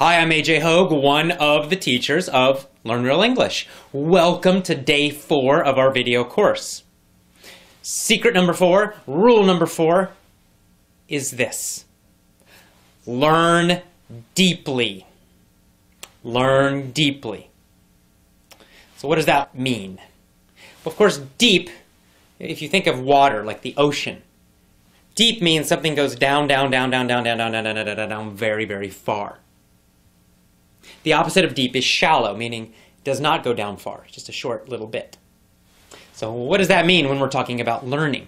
Hi, I'm AJ Hogue, one of the teachers of Learn Real English. Welcome to day 4 of our video course. Secret number 4, rule number 4 is this. Learn deeply. Learn deeply. So what does that mean? Well, of course, deep, if you think of water, like the ocean, deep means something goes down, very, very far. The opposite of deep is shallow, meaning it does not go down far, just a short little bit. So what does that mean when we're talking about learning?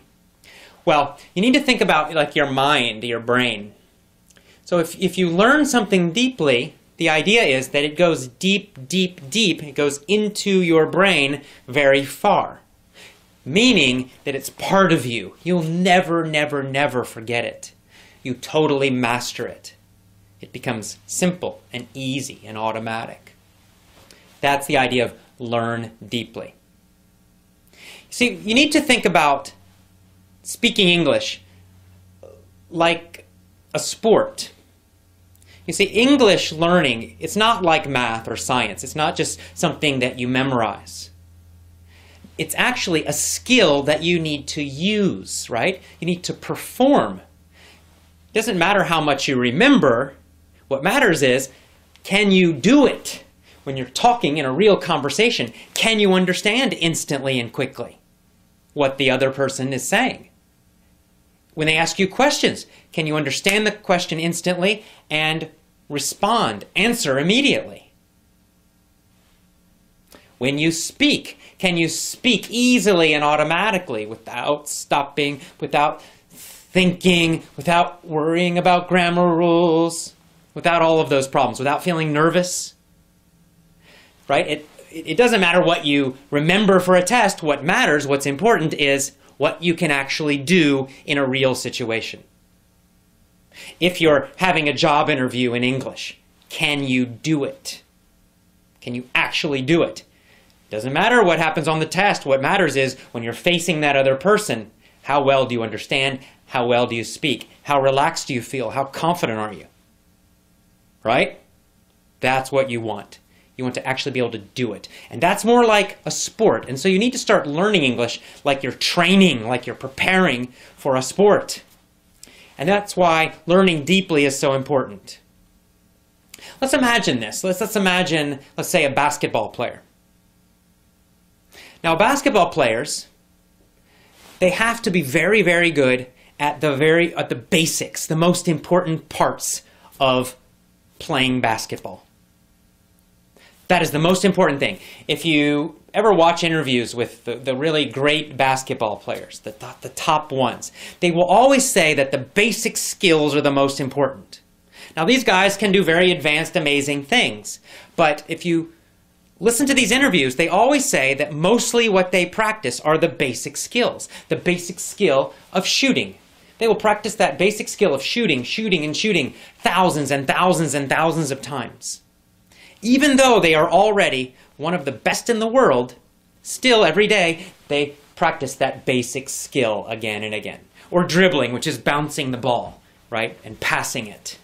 Well, you need to think about like your mind, your brain. So if you learn something deeply, the idea is that it goes deep, deep, deep. It goes into your brain very far, meaning that it's part of you. You'll never, never, never forget it. You totally master it. It becomes simple and easy and automatic. That's the idea of learn deeply. See, you need to think about speaking English like a sport. You see, English learning, it's not like math or science. It's not just something that you memorize. It's actually a skill that you need to use, right? You need to perform. It doesn't matter how much you remember. What matters is, can you do it? When you're talking in a real conversation, can you understand instantly and quickly what the other person is saying? When they ask you questions, can you understand the question instantly and respond, answer immediately? When you speak, can you speak easily and automatically without stopping, without thinking, without worrying about grammar rules? Without all of those problems, without feeling nervous, right? It doesn't matter what you remember for a test. What matters, what's important, is what you can actually do in a real situation. If you're having a job interview in English, can you do it? Can you actually do it? Doesn't matter what happens on the test. What matters is when you're facing that other person, how well do you understand? How well do you speak? How relaxed do you feel? How confident are you? Right? That's what you want. You want to actually be able to do it. And that's more like a sport. And so you need to start learning English like you're training, like you're preparing for a sport. And that's why learning deeply is so important. Let's imagine this. Let's imagine, let's say, a basketball player. Now, basketball players, they have to be very, very good at the basics, the most important parts of playing basketball. That is the most important thing. If you ever watch interviews with the really great basketball players, the top ones, they will always say that the basic skills are the most important. Now, these guys can do very advanced, amazing things. But if you listen to these interviews, they always say that mostly what they practice are the basic skills. The basic skill of shooting. They will practice that basic skill of shooting thousands and thousands and thousands of times. Even though they are already one of the best in the world, still every day they practice that basic skill again and again. Or dribbling, which is bouncing the ball, right, and passing it.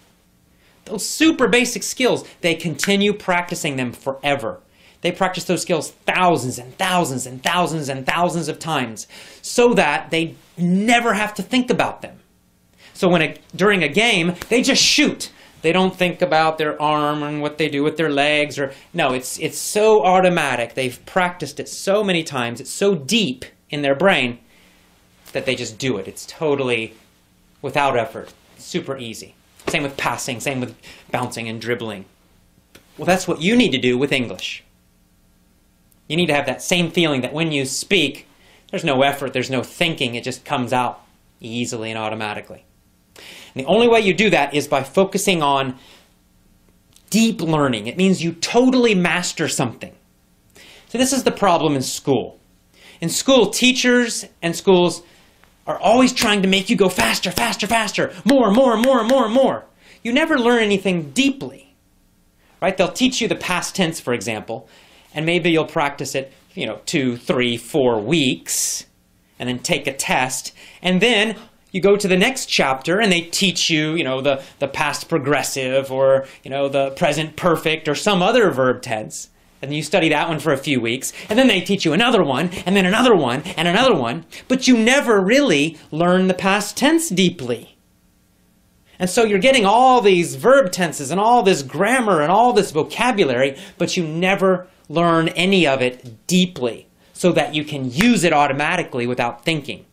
Those super basic skills, they continue practicing them forever. They practice those skills thousands and thousands and thousands and thousands of times so that they never have to think about them. So during a game, they just shoot. They don't think about their arm and what they do with their legs. No, it's so automatic. They've practiced it so many times. It's so deep in their brain that they just do it. It's totally without effort. Super easy. Same with passing. Same with bouncing and dribbling. Well, that's what you need to do with English. You need to have that same feeling that when you speak, there's no effort, there's no thinking, it just comes out easily and automatically. And the only way you do that is by focusing on deep learning. It means you totally master something. So this is the problem in school. In school, teachers and schools are always trying to make you go faster, faster, faster, more, more, more, more, more. You never learn anything deeply. Right? They'll teach you the past tense, for example, and maybe you'll practice it, 2, 3, 4 weeks, and then take a test, and then You go to the next chapter and they teach you, the past progressive or, the present perfect or some other verb tense. And you study that one for a few weeks. And then they teach you another one and then another one and another one. But you never really learn the past tense deeply. And so you're getting all these verb tenses and all this grammar and all this vocabulary, but you never learn any of it deeply so that you can use it automatically without thinking.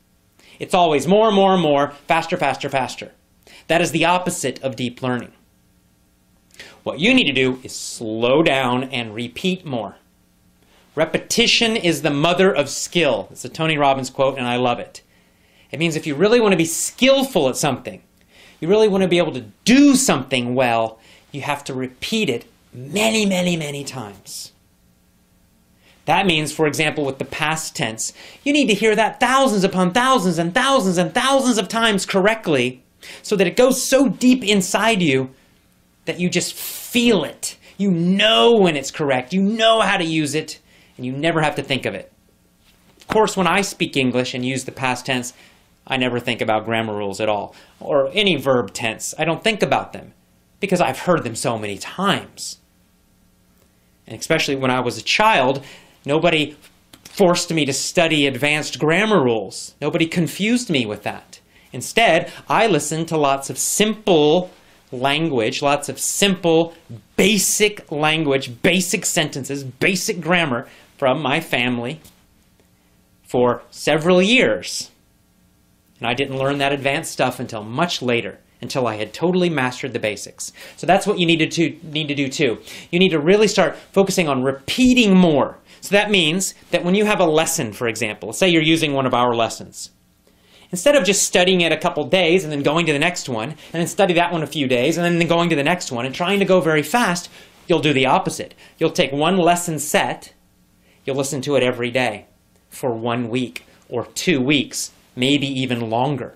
It's always more and more and more, faster, faster, faster. That is the opposite of deep learning. What you need to do is slow down and repeat more. Repetition is the mother of skill. It's a Tony Robbins quote, and I love it. It means if you really want to be skillful at something, you really want to be able to do something well, you have to repeat it many, many, many times. That means, for example, with the past tense, you need to hear that thousands upon thousands and thousands and thousands of times correctly so that it goes so deep inside you that you just feel it. You know when it's correct. You know how to use it, and you never have to think of it. Of course, when I speak English and use the past tense, I never think about grammar rules at all, or any verb tense. I don't think about them because I've heard them so many times. And especially when I was a child, nobody forced me to study advanced grammar rules. Nobody confused me with that. Instead, I listened to lots of simple language, lots of simple, basic language, basic sentences, basic grammar from my family for several years. And I didn't learn that advanced stuff until much later, until I had totally mastered the basics. So that's what you need to do too. You need to really start focusing on repeating more. So that means that when you have a lesson, for example, say you're using one of our lessons, instead of just studying it a couple days and then going to the next one, and then study that one a few days, and then going to the next one, and trying to go very fast, you'll do the opposite. You'll take one lesson set, you'll listen to it every day for 1 week or 2 weeks, maybe even longer.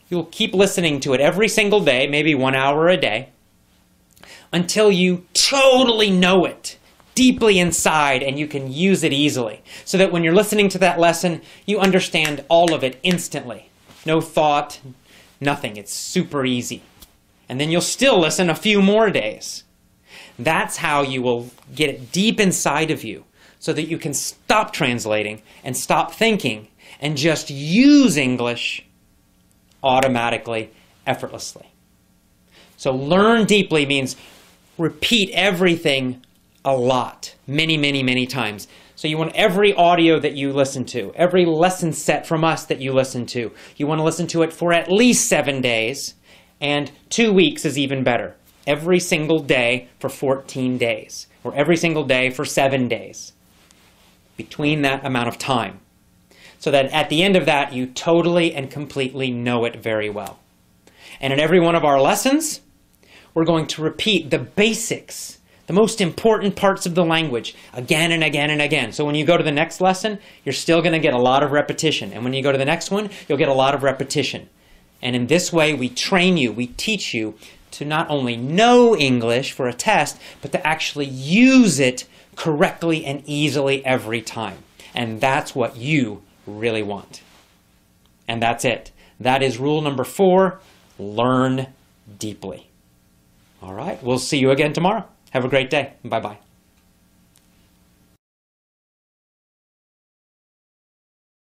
You'll keep listening to it every single day, maybe 1 hour a day, until you totally know it deeply inside and you can use it easily. So that when you're listening to that lesson, you understand all of it instantly. No thought, nothing. It's super easy. And then you'll still listen a few more days. That's how you will get it deep inside of you so that you can stop translating and stop thinking and just use English automatically, effortlessly. So learn deeply means repeat everything a lot, many, many, many times. So you want every audio that you listen to, every lesson set from us that you listen to, you want to listen to it for at least 7 days, and 2 weeks is even better. Every single day for 14 days, or every single day for 7 days, between that amount of time. So that at the end of that, you totally and completely know it very well. And in every one of our lessons, we're going to repeat the basics, the most important parts of the language again and again and again. So when you go to the next lesson, you're still going to get a lot of repetition. And when you go to the next one, you'll get a lot of repetition. And in this way, we train you, we teach you to not only know English for a test, but to actually use it correctly and easily every time. And that's what you really want. And that's it. That is rule number 4, learn deeply. All right, we'll see you again tomorrow. Have a great day. Bye-bye.